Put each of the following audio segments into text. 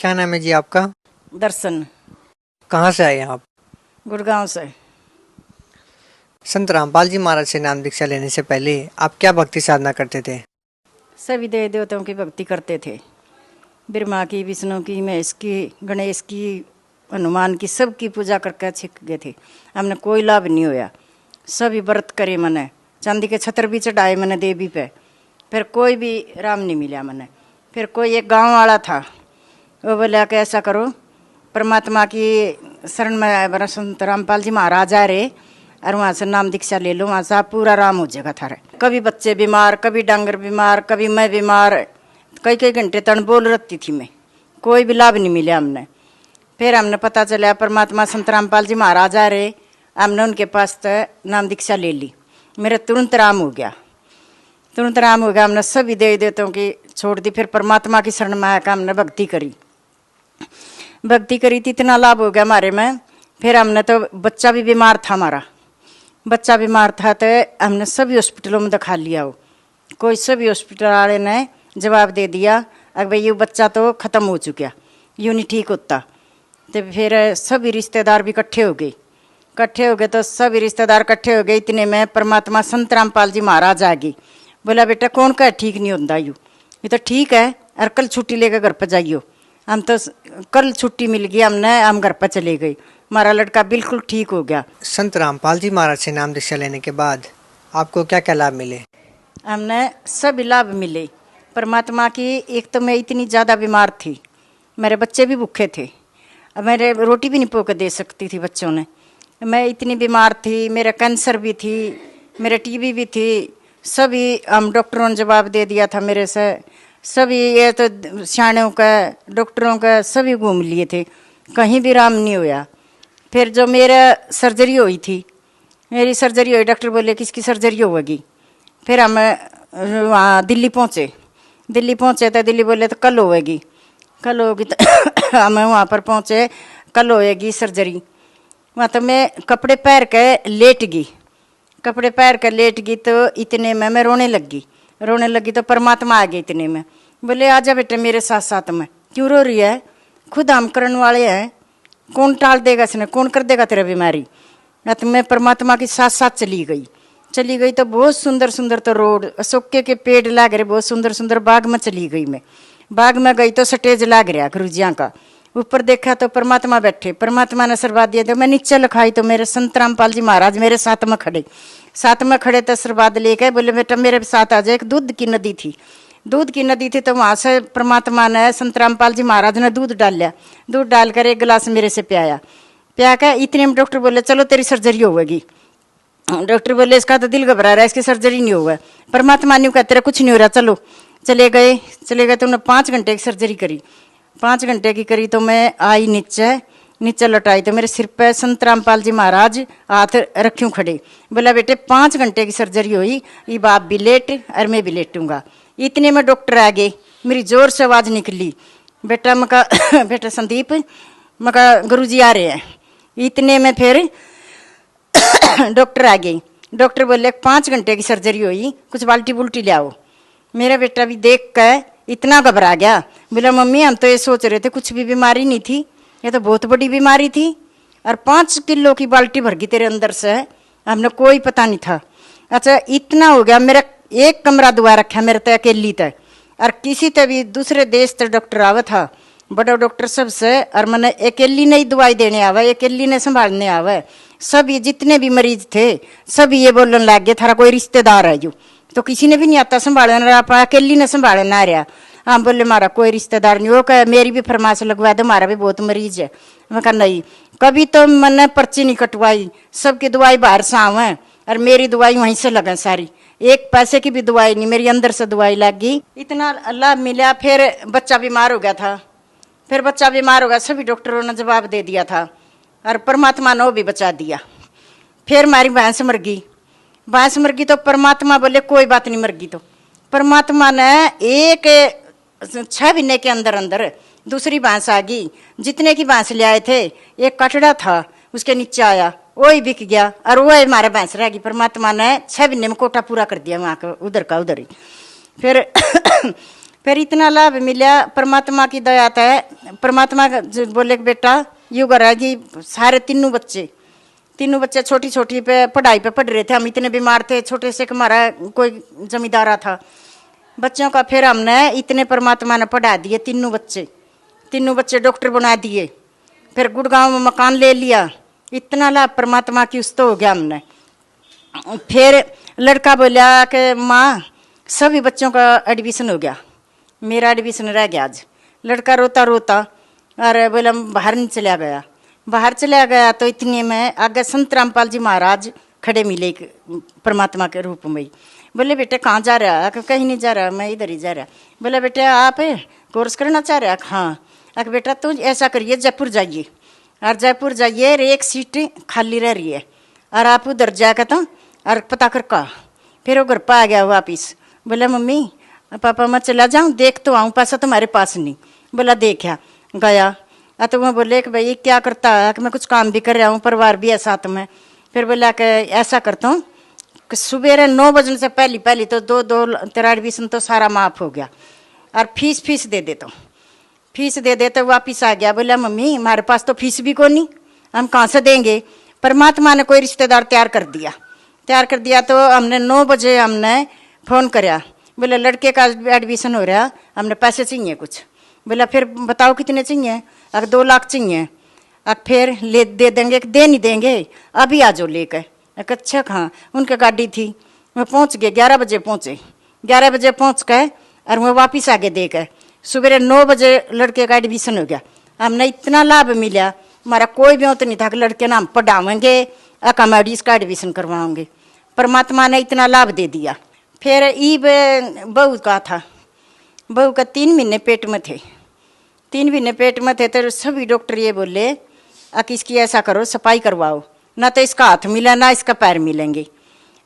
क्या नाम है जी आपका? दर्शन। कहाँ से आए हैं आप? गुड़गांव से। संत रामपाल जी महाराज से नाम दीक्षा लेने से पहले आप क्या भक्ति साधना करते थे? सभी देवी देवताओं की भक्ति करते थे। ब्रह्मा की, विष्णु की, महेश की, गणेश की, हनुमान की, सबकी पूजा करके छिक गए थे। हमने कोई लाभ नहीं होया। सभी व्रत करे मैंने, चांदी के छतर भी चढ़ाए मैंने देवी पे, फिर कोई भी राम नहीं मिला मैंने। फिर कोई एक गांव वाला था, वो बोला कि ऐसा करो, परमात्मा की शरण में आए, संत रामपाल जी महाराज आ रहे और वहाँ से नाम दीक्षा ले लो, वहाँ से आप पूरा राम हो जाएगा थारे। कभी बच्चे बीमार, कभी डांगर बीमार, कभी मैं बीमार, कई कई घंटे तक बोल रही थी मैं, कोई भी लाभ नहीं मिला हमने। फिर हमने पता चला परमात्मा संत रामपाल जी महाराज आ रहे, हमने उनके पास तो नाम दीक्षा ले ली। मेरा तुरंत राम हो गया, तुरंत राम हो गया। हमने सभी देवी देवताओं की छोड़ दी, फिर परमात्मा की शरण में आकर हमने भक्ति करी। भक्ति करी थी, इतना लाभ हो गया हमारे में। फिर हमने तो बच्चा भी बीमार था, हमारा बच्चा बीमार था तो हमने सभी हॉस्पिटलों में दिखा लिया। हो कोई सभी हॉस्पिटल वाले ने जवाब दे दिया अगर भाई ये बच्चा तो ख़त्म हो चुका, यूँ नहीं ठीक होता। तो फिर सभी रिश्तेदार भी इकट्ठे हो गए तो सभी रिश्तेदार इकट्ठे हो गए। इतने में परमात्मा संत रामपाल जी महाराज आ गए। बोला बेटा कौन का ठीक नहीं होता यू, ये तो ठीक है और कल छुट्टी लेकर घर पर जाइयो। हम तो कल छुट्टी मिल गई हमने, हम घर पर चले गए, हमारा लड़का बिल्कुल ठीक हो गया। संत रामपाल जी महाराज से नाम दीक्षा लेने के बाद आपको क्या क्या लाभ मिले? हमने सभी लाभ मिले परमात्मा की। एक तो मैं इतनी ज़्यादा बीमार थी, मेरे बच्चे भी भूखे थे, अब मेरे रोटी भी नहीं पोक दे सकती थी बच्चों ने। मैं इतनी बीमार थी, मेरा कैंसर भी थी, मेरे टीबी भी थी। सभी हम डॉक्टरों ने जवाब दे दिया था मेरे से, सभी ये तो सियाणों का डॉक्टरों का सभी घूम लिए थे, कहीं भी राम नहीं होया। फिर जो मेरा सर्जरी हुई थी, मेरी सर्जरी हुई, डॉक्टर बोले किसकी सर्जरी होगी। फिर हम वहाँ दिल्ली पहुँचे तो दिल्ली बोले तो कल होगी, कल होगी। तो हम वहाँ पर पहुँचे, कल होएगी सर्जरी। वहाँ तो मैं कपड़े पहन के लेट गई तो इतने में मैं रोने लगी तो परमात्मा आ गए। इतने में बोले आजा बेटे मेरे साथ साथ में, क्यों रो रही है, खुद हम करने वाले हैं, कौन टाल देगा इसने, कौन कर देगा तेरा बीमारी। तो मैं परमात्मा के साथ साथ चली गई तो बहुत सुंदर सुंदर तो रोड, अशोके के पेड़ लाग रहे, बहुत सुंदर सुंदर। बाग में चली गई मैं, बाग में गई तो स्टेज लाग रहा गुरुजियाँ का। ऊपर देखा तो परमात्मा बैठे, परमात्मा ने आशीर्वाद दिया। तो मैं नीचे लिखाई तो मेरे संत रामपाल जी महाराज मेरे साथ में खड़े तो आशीर्वाद लेके बोले बेटा मेरे साथ आ जाए। एक दूध की नदी थी तो वहाँ से परमात्मा ने संत रामपाल जी महाराज ने दूध डालकर एक गिलास मेरे से पिया के इतने में डॉक्टर बोले चलो तेरी सर्जरी होगी। डॉक्टर बोले इसका तो दिल घबरा रहा है, इसकी सर्जरी नहीं होगा। परमात्मा ने कहा तेरा कुछ नहीं हो रहा, चलो। चले गए तो उन्होंने 5 घंटे की सर्जरी करी। 5 घंटे की करी तो मैं आई नीचे लौटाई तो मेरे सिर पे संत रामपाल जी महाराज हाथ रख्यूं खड़े। बोला बेटे 5 घंटे की सर्जरी हुई, ये बाप भी लेट और मैं भी लेटूंगा। इतने में डॉक्टर आ गए, मेरी जोर से आवाज़ निकली, बेटा मका बेटा संदीप मका गुरुजी आ रहे हैं। इतने में फिर डॉक्टर आ गई। डॉक्टर बोले 5 घंटे की सर्जरी हुई, कुछ बाल्टी बुल्टी ले आओ। मेरा बेटा भी देख कर इतना घबरा गया, बोला मम्मी हम तो ये सोच रहे थे कुछ भी बीमारी नहीं थी, ये तो बहुत बड़ी बीमारी थी और 5 किलो की बाल्टी भर गई तेरे अंदर से, हमने कोई पता नहीं था। अच्छा इतना हो गया, मेरा एक कमरा दुआ रखा मेरे तय अकेली तय, और किसी तक भी दूसरे देश तक डॉक्टर आवा था, बड़ा डॉक्टर सबसे, और मैंने अकेली नहीं दवाई देने आवा, अकेली ने संभालने आवा। सब ये जितने भी मरीज थे सब ये बोलने लग गए थारा कोई रिश्तेदार है यू, तो किसी ने भी नहीं आता संभालना, आप अकेली ने संभालना आ रहा। हाँ बोले हमारा कोई रिश्तेदार नहीं हो, कह मेरी भी फरमाइश लगवा दो, हमारा भी बहुत मरीज है। मैं कहा नहीं, कभी तो मैंने पर्ची नहीं कटवाई, सबकी दवाई बाहर से आवे और मेरी दवाई वहीं से लगे सारी, एक पैसे की भी दवाई नहीं, मेरी अंदर से दवाई लग गई। इतना लाभ मिला। फिर बच्चा बीमार हो गया था, सभी डॉक्टरों ने जवाब दे दिया था और परमात्मा ने वो भी बचा दिया। फिर हमारी भैंस मर गई तो परमात्मा बोले कोई बात नहीं, मर गई तो परमात्मा ने एक 6 महीने के अंदर दूसरी भैंस आ गई। जितने की भैंस ले आए थे एक कटड़ा था उसके नीचे आया, वही बिक गया और वो हमारे भैंस रह गई। परमात्मा ने 6 महीने में कोटा पूरा कर दिया वहाँ का, उधर ही। फिर फिर इतना लाभ मिला परमात्मा की दया है। परमात्मा बोले कि बेटा यू करा कि सारे तीनों बच्चे छोटी छोटी पे पढ़ाई पे पढ़ रहे थे। हम इतने बीमार थे छोटे से कि हमारा कोई जमींदारा था बच्चों का। फिर हमने इतने परमात्मा ने पढ़ा दिए तीनों बच्चे डॉक्टर बना दिए। फिर गुड़गांव में मकान ले लिया। इतना लाभ परमात्मा की उस तो हो गया हमने। फिर लड़का बोला कि माँ सभी बच्चों का एडमिशन हो गया, मेरा एडमिशन रह गया। आज लड़का रोता रोता और बोला बाहर नहीं चला गया। बाहर चला गया तो इतने में आगे संत रामपाल जी महाराज खड़े मिले परमात्मा के रूप में। बोले बेटे कहाँ जा रहा है? कहीं नहीं जा रहा, मैं इधर ही जा रहा। बोले बेटे आप कोर्स करना चाह रहे? हाँ। अगर बेटा तो ऐसा करिए जयपुर जाइए और जयपुर जाइए एक सीट खाली रह रही है और आप उधर जाकर तो और पता कर का। फिर वो घर पर आ गया वापिस। बोला मम्मी पापा मैं चला जाऊँ देख तो आऊँ, पैसा तुम्हारे पास नहीं। बोला देखा गया। तो मैं बोले कि भाई क्या करता है? कि मैं कुछ काम भी कर रहा हूँ, परिवार भी है साथ में। फिर बोला कि ऐसा करता हूँ कि सुबह 9 बजने से पहली तो दो तेरा एडमिशन तो सारा माफ़ हो गया और फीस दे देता हूँ। फीस दे दे तो वापिस आ गया। बोला मम्मी हमारे पास तो फीस भी कोई नहीं, हम कहाँ से देंगे? परमात्मा ने कोई रिश्तेदार तैयार कर दिया। तो हमने 9 बजे हमने फ़ोन कराया। बोला लड़के का एडमिशन हो रहा, हमने पैसे चाहिए कुछ। बोला फिर बताओ कितने चाहिए? अगर 2 लाख चाहिए। अब फिर ले दे देंगे कि दे नहीं देंगे, अभी आ जाओ लेकर। अच्छा कहाँ? उनकी गाड़ी थी। मैं पहुँच गए 11 बजे पहुँचे। 11 बजे पहुँच गए और मैं वापिस आगे दे गए। सुबह 9 बजे लड़के का एडमिशन हो गया। हमने इतना लाभ मिला, हमारा कोई भी तो नहीं था कि लड़के नाम पढ़ावेंगे अकामड़ी इसका एडमिशन करवाओगे। परमात्मा ने इतना लाभ दे दिया। फिर ईब बहू का था, बहू का 3 महीने पेट में थे। 3 महीने पेट में थे तो सभी डॉक्टर ये बोले कि इसकी ऐसा करो सफाई करवाओ, ना तो इसका हाथ मिला ना इसका पैर मिलेंगे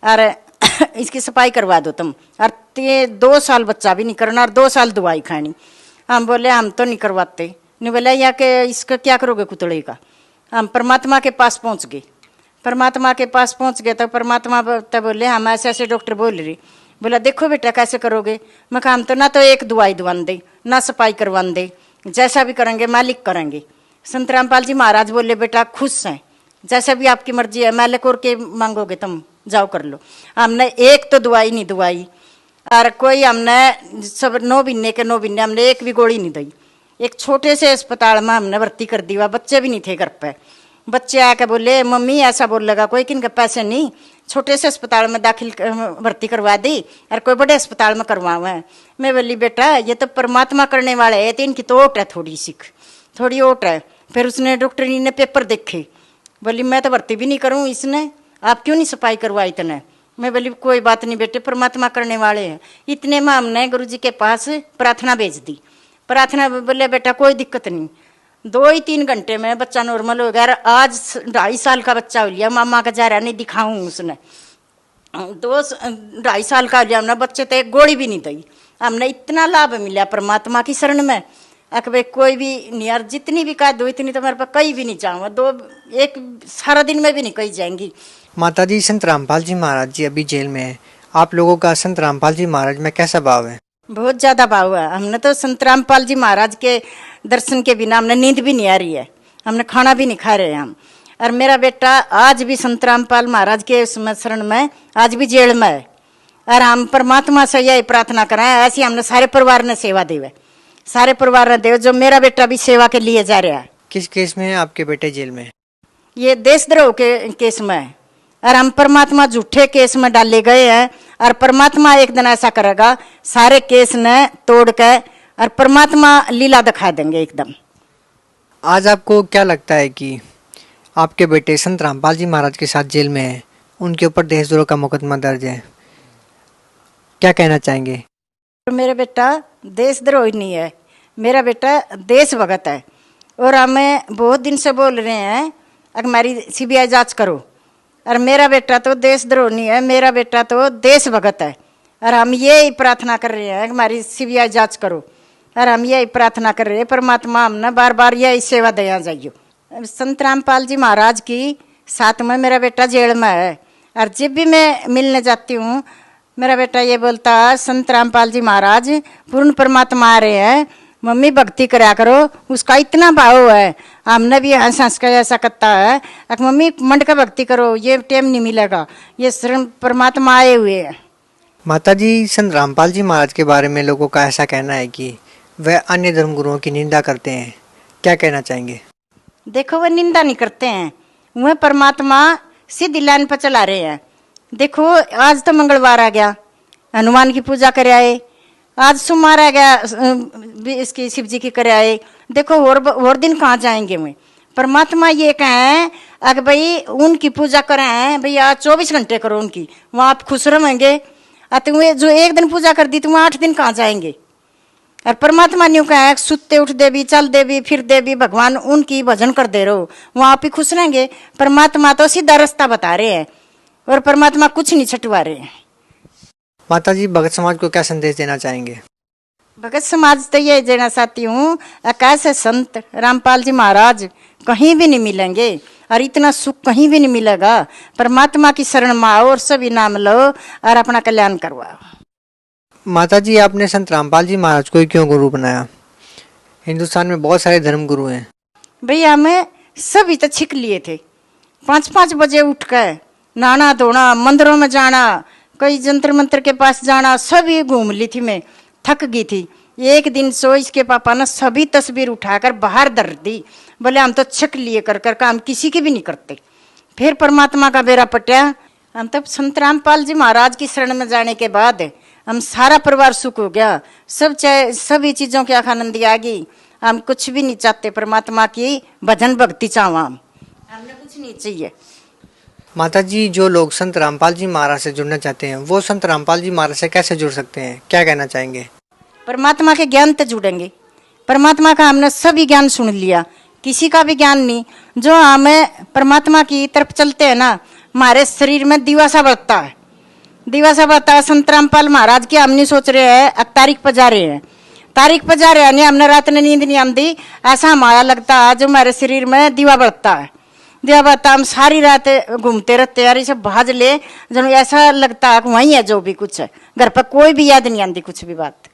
और इसकी सफाई करवा दो तुम। और ये 2 साल बच्चा भी नहीं करना और 2 साल दवाई खानी। हम बोले हम तो नहीं करवाते। नहीं बोला या कि इसका क्या करोगे कुतड़े का? हम परमात्मा के पास पहुँच गए। परमात्मा के पास पहुँच गए तो परमात्मा तब बोले हम ऐसे ऐसे डॉक्टर बोल रहे। बोला देखो बेटा कैसे करोगे? मैं कहा हम तो ना तो एक दवाई दुआन दे ना सफाई करवान दे, जैसा भी करेंगे मालिक करेंगे। संत रामपाल जी महाराज बोले बेटा खुश हैं, जैसा भी आपकी मर्जी है, मालिक और के मांगोगे तुम जाओ कर लो। हमने एक तो दवाई नहीं दवाई और कोई हमने सब 9 महीने हमने एक भी गोली नहीं दी। एक छोटे से अस्पताल में हमने भर्ती कर दिया, बच्चे भी नहीं थे घर पे। बच्चे आके बोले मम्मी ऐसा बोल लगा कोई किन के पैसे नहीं, छोटे से अस्पताल में भर्ती करवा दी और कोई बड़े अस्पताल में करवाओ है। मैं बोली बेटा ये तो परमात्मा करने वाले है, तो इनकी तो ओट है थोड़ी ओट है। फिर उसने डॉक्टर ने पेपर देखे, बोली मैं तो भर्ती भी नहीं करूँ इसने, आप क्यों नहीं सफाई करवाई इतने? मैं बोली कोई बात नहीं बेटे परमात्मा करने वाले हैं। इतने में हमने गुरु जी के पास प्रार्थना भेज दी। प्रार्थना बोले बेटा कोई दिक्कत नहीं, 2-3 घंटे में बच्चा नॉर्मल हो गया। आज 2.5 साल का बच्चा हो लिया, मामा का जा रहा नहीं दिखाऊं उसने 2-2.5 साल का हो लिया। हमने बच्चे तो एक गोली भी नहीं दी। हमने इतना लाभ मिला परमात्मा की शरण में भाई कोई भी नहीं यार, जितनी भी कह दो इतनी तो मेरे पास कहीं भी नहीं जाऊँगा, एक सारा दिन में भी नहीं कहीं जाएंगी। माता जी संत रामपाल जी महाराज जी अभी जेल में है, आप लोगों का संत रामपाल जी महाराज में कैसा भाव है? बहुत ज़्यादा भाव है। हमने तो संत रामपाल जी महाराज के दर्शन के बिना हमने नींद भी नहीं आ रही है, हमने खाना भी नहीं खा रहे हैं हम। और मेरा बेटा आज भी संत रामपाल महाराज के शरण में आज भी जेल में है। और हम परमात्मा से यही प्रार्थना करें ऐसी हमने सारे परिवार ने सेवा देवे, सारे परिवार ने देवे, जो मेरा बेटा भी सेवा के लिए जा रहा है। किस केस में है आपके बेटे जेल में? ये देशद्रोह के केस में है और हम परमात्मा झूठे केस में डाले गए हैं। और परमात्मा एक दिन ऐसा करेगा सारे केस ने तोड़ के और परमात्मा लीला दिखा देंगे एकदम। आज आपको क्या लगता है कि आपके बेटे संत रामपाल जी महाराज के साथ जेल में है, उनके ऊपर देशद्रोह का मुकदमा दर्ज है, क्या कहना चाहेंगे? मेरा बेटा देशद्रोही नहीं है, मेरा बेटा देशभक्त है। और हमें बहुत दिन से बोल रहे हैं अगर हमारी CBI जांच करो। और मेरा बेटा तो देशद्रोह नहीं है, मेरा बेटा तो देशभक्त है। और हम यही प्रार्थना कर रहे हैं कि हमारी CBI जांच करो। और हम यही प्रार्थना कर रहे हैं परमात्मा हमने बार बार यही सेवा दया जाइयो। संत रामपाल जी महाराज की साथ में मेरा बेटा जेल में है। और जब भी मैं मिलने जाती हूँ मेरा बेटा ये बोलता संत रामपाल जी महाराज पूर्ण परमात्मा आ रहे हैं, मम्मी भक्ति करा करो, उसका इतना भाव है, हमने भी हंस हंस का ऐसा करता है, मम्मी मंड का भक्ति करो, ये टाइम नहीं मिलेगा, ये शरण परमात्मा आए हुए हैं। माता जी, संत रामपाल जी महाराज के बारे में लोगों का ऐसा कहना है कि वह अन्य धर्म गुरुओं की निंदा करते हैं, क्या कहना चाहेंगे? देखो वह निंदा नहीं करते हैं, वह परमात्मा सीधी लाइन पर चला रहे हैं। देखो आज तो मंगलवार आ गया, हनुमान की पूजा कर आए, आज सोमवार आ गया, इसकी शिव जी की कर आए। देखो और दिन कहाँ जाएंगे? मैं परमात्मा ये कहें अगर भाई उनकी पूजा करें, भाई आज 24 घंटे करो उनकी, वहाँ आप खुश रहेंगे। तुम्हें जो एक दिन पूजा कर दी तुम 8 दिन कहाँ जाएंगे? और परमात्मा न्यू कहें सुते उठ देवी, चल देवी, फिर देवी, भगवान उनकी भजन कर दे रहो, वहाँ आप ही खुश रहेंगे। परमात्मा तो सीधा रास्ता बता रहे हैं और परमात्मा कुछ नहीं छटवा रहे हैं। माता जी, भगत समाज को क्या संदेश देना चाहेंगे? भगत समाज तो ये देना चाहती हूँ, कैसे संत रामपाल जी महाराज कहीं भी नहीं मिलेंगे और इतना सुख कहीं भी नहीं मिलेगा। परमात्मा की शरण में आओ और सभी नाम लो और अपना कल्याण करवाओ। माता जी, आपने संत रामपाल जी महाराज को क्यों गुरु बनाया? हिंदुस्तान में बहुत सारे धर्म गुरु हैं। भैया हमें सभी तो छिक लिए थे, 5-5 बजे उठ कर नहाना धोना, मंदिरों में जाना, कई जंतर मंत्र के पास जाना, सभी घूम ली थी। मैं थक गई थी। एक दिन सो इसके पापा ने सभी तस्वीर उठाकर बाहर धर दी, बोले हम तो छक लिए कर कर काम किसी की भी नहीं करते। फिर परमात्मा का बेरा पटिया, हम तब संत रामपाल जी महाराज की शरण में जाने के बाद हम सारा परिवार सुख हो गया, सब चाहे सभी चीजों की आनंदी आ गई। हम कुछ भी नहीं चाहते, परमात्मा की भजन भक्ति चाहवा, हमने कुछ नहीं चाहिए। माता जी, जो लोग संत रामपाल जी महाराज से जुड़ना चाहते हैं वो संत रामपाल जी महाराज से कैसे जुड़ सकते हैं, क्या कहना चाहेंगे? परमात्मा के ज्ञान तक जुड़ेंगे। परमात्मा का हमने सभी ज्ञान सुन लिया, किसी का भी ज्ञान नहीं। जो हमें परमात्मा की तरफ चलते हैं ना, हमारे शरीर में दिवासा बढ़ता है, दिवासा बढ़ता है। संत रामपाल महाराज की हम नहीं सोच रहे हैं, अब तारीख पर जा रहे हैं, तारीख पर जा रहे हैं, हमने रात में नींद नहीं आती, ऐसा हमारा लगता है जो हमारे शरीर में दिवा बढ़ता है, दिवा बढ़ता। हम सारी रात घूमते रहते हैं, ये सब भाज ले, जब ऐसा लगता है वही है जो भी कुछ है, घर पर कोई भी याद नहीं आती कुछ भी बात।